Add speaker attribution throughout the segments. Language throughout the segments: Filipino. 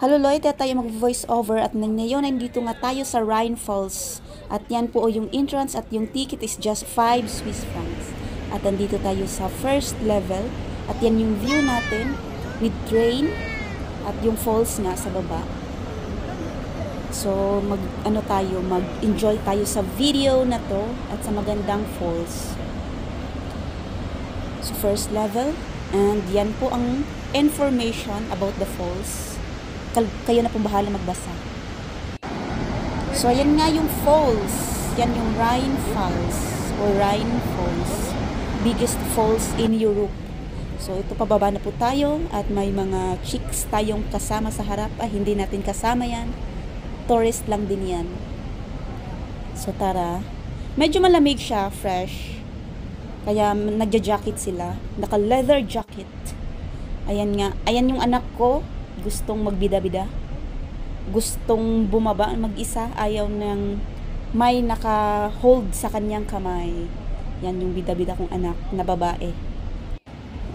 Speaker 1: Hello Lloyd, tayo mag-voice over at ngayon nandito nga tayo sa Rhine Falls. At yan po yung entrance at yung ticket is just 5 Swiss francs. At nandito tayo sa first level at yan yung view natin with train at yung falls nga sa baba. So mag-enjoy tayo sa video na to at sa magandang falls. So first level, and yan po ang information about the falls. Kayo na pong bahala magbasa. So, ayan nga yung falls. Yan yung Rhine Falls or Rhine Falls. Biggest falls in Europe. So, ito pababa na po tayo at may mga chicks tayong kasama sa harap. Hindi natin kasama yan. Tourist lang din yan. So, tara. Medyo malamig siya, fresh. Kaya nagja-jacket sila. Naka-leather jacket. Ayan nga. Ayan yung anak ko. Gustong magbida-bida, gustong bumaba mag-isa, ayaw ng may naka-hold sa kanyang kamay. Yan yung bida-bida kong anak na babae.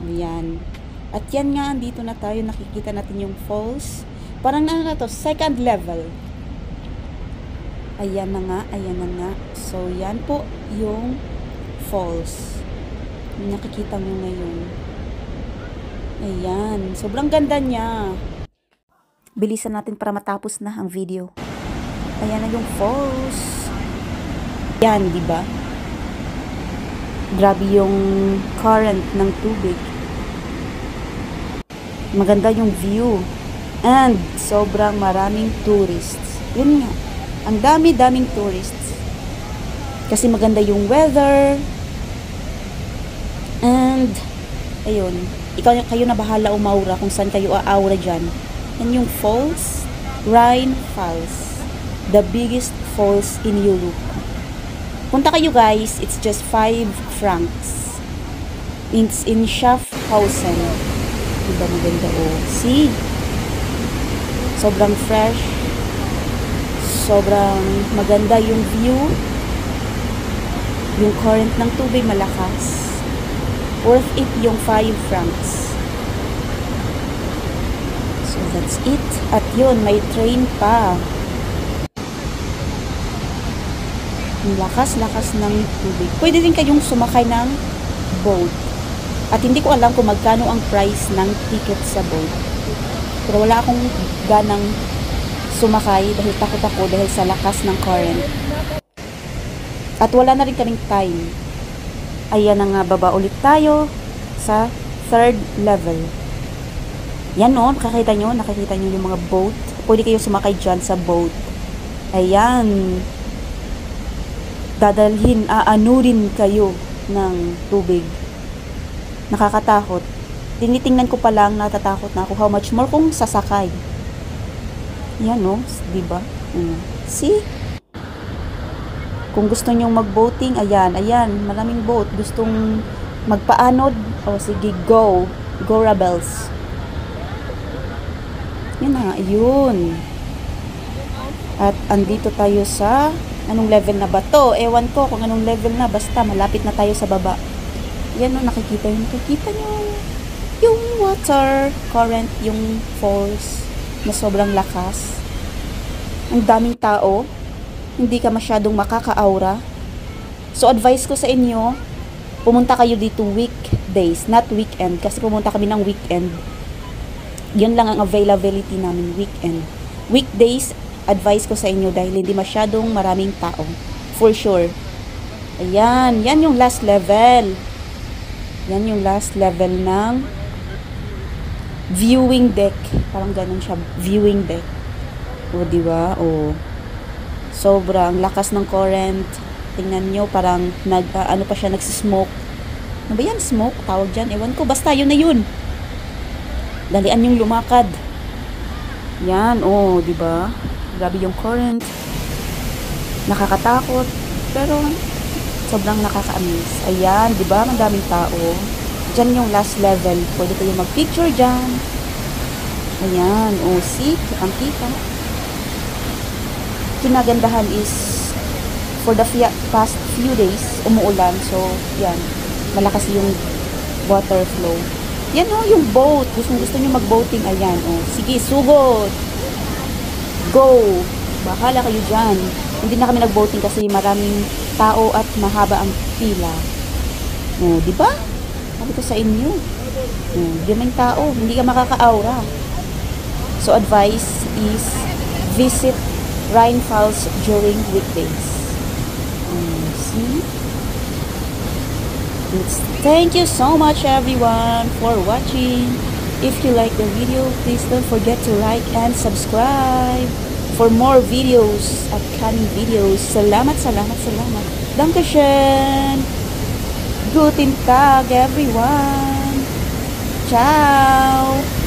Speaker 1: Yan. At yan nga, dito na tayo, nakikita natin yung falls. Parang ano na to, second level. Ayan na nga, ayan na nga. So, yan po yung falls. Nakikita mo ngayon. Ayan, sobrang ganda niya. Bilisan natin para matapos na ang video. Ayan na yung falls. Yan, di ba? Grabe yung current ng tubig. Maganda yung view. And sobrang maraming tourists. Yun nga. Ang dami-daming tourists. Kasi maganda yung weather. And ayun, kayo na bahala umaura kung saan kayo aaura dyan. Yan yung falls, Rhine Falls, the biggest falls in Europe. Punta kayo guys, it's just 5 francs. It's in Schaffhausen. Diba maganda oh. See? Sobrang fresh. Sobrang maganda yung view. Yung current ng tubig malakas. Worth it yung 5 francs. So that's it. At yun, may train pa. Ang lakas-lakas ng tubig. Pwede din kayong sumakay ng boat. At hindi ko alam kung magkano ang price ng ticket sa boat. Pero wala akong ganang sumakay dahil takot ako dahil sa lakas ng current. At wala na rin kaming time. Ayan na nga, baba ulit tayo sa third level. Yan o, nakakita nyo yung mga boat. Pwede kayo sumakay dyan sa boat. Ayan. Aanurin kayo ng tubig. Nakakatakot. Tinitingnan ko pa lang, natatakot na ako. How much more kung sasakay. Yan o, diba? See? Kung gusto nyong mag-boating, ayan, maraming boat. Gustong magpaanod, sige, go Rebels. Yun na, yun. At andito tayo sa, anong level na ba to? Ewan ko kung anong level na, basta malapit na tayo sa baba. Yan o, nakikita nyo yung water current, yung falls na sobrang lakas. Ang daming tao. Hindi ka masyadong makaka-aura. So, advice ko sa inyo, pumunta kayo dito weekdays, not weekend. Kasi pumunta kami ng weekend. Yun lang ang availability namin, weekend. Weekdays, advice ko sa inyo dahil hindi masyadong maraming tao. For sure. Ayan, yan yung last level. Yan yung last level ng viewing deck. Parang ganun siya, viewing deck. O, diba? O, sobrang lakas ng current. Tingnan nyo, parang ano pa siya, nagsismoke. Ano ba yan? Smoke? Tawag dyan. Ewan ko. Basta yun na yun. Dalian yung lumakad. Yan. Oh, diba? Grabe yung current. Nakakatakot. Pero, sobrang nakaka-amaze. Ayan, diba? Madaming tao. Dyan yung last level. Pwede kayo mag-picture dyan. Ayan. Oh, see? Ang kita. Kinagandahan is for the past few days umuulan, so yan, malakas yung water flow. Yan o, yung boat, gusto nyo mag-boating, ayan o, sige, sugod, Go! Bahala kayo dyan. Hindi na kami nag-voting kasi maraming tao at mahaba ang pila. O, di ba? Sabi ko sa inyo. O, di may tao. Hindi ka makaka-aura. So, advice is visit Rhine Falls during weekdays. See? Thank you so much everyone for watching. If you like the video, please don't forget to like and subscribe for more videos, upcoming videos. Salamat, salamat, salamat. Dankeschön. Guten Tag everyone. Ciao.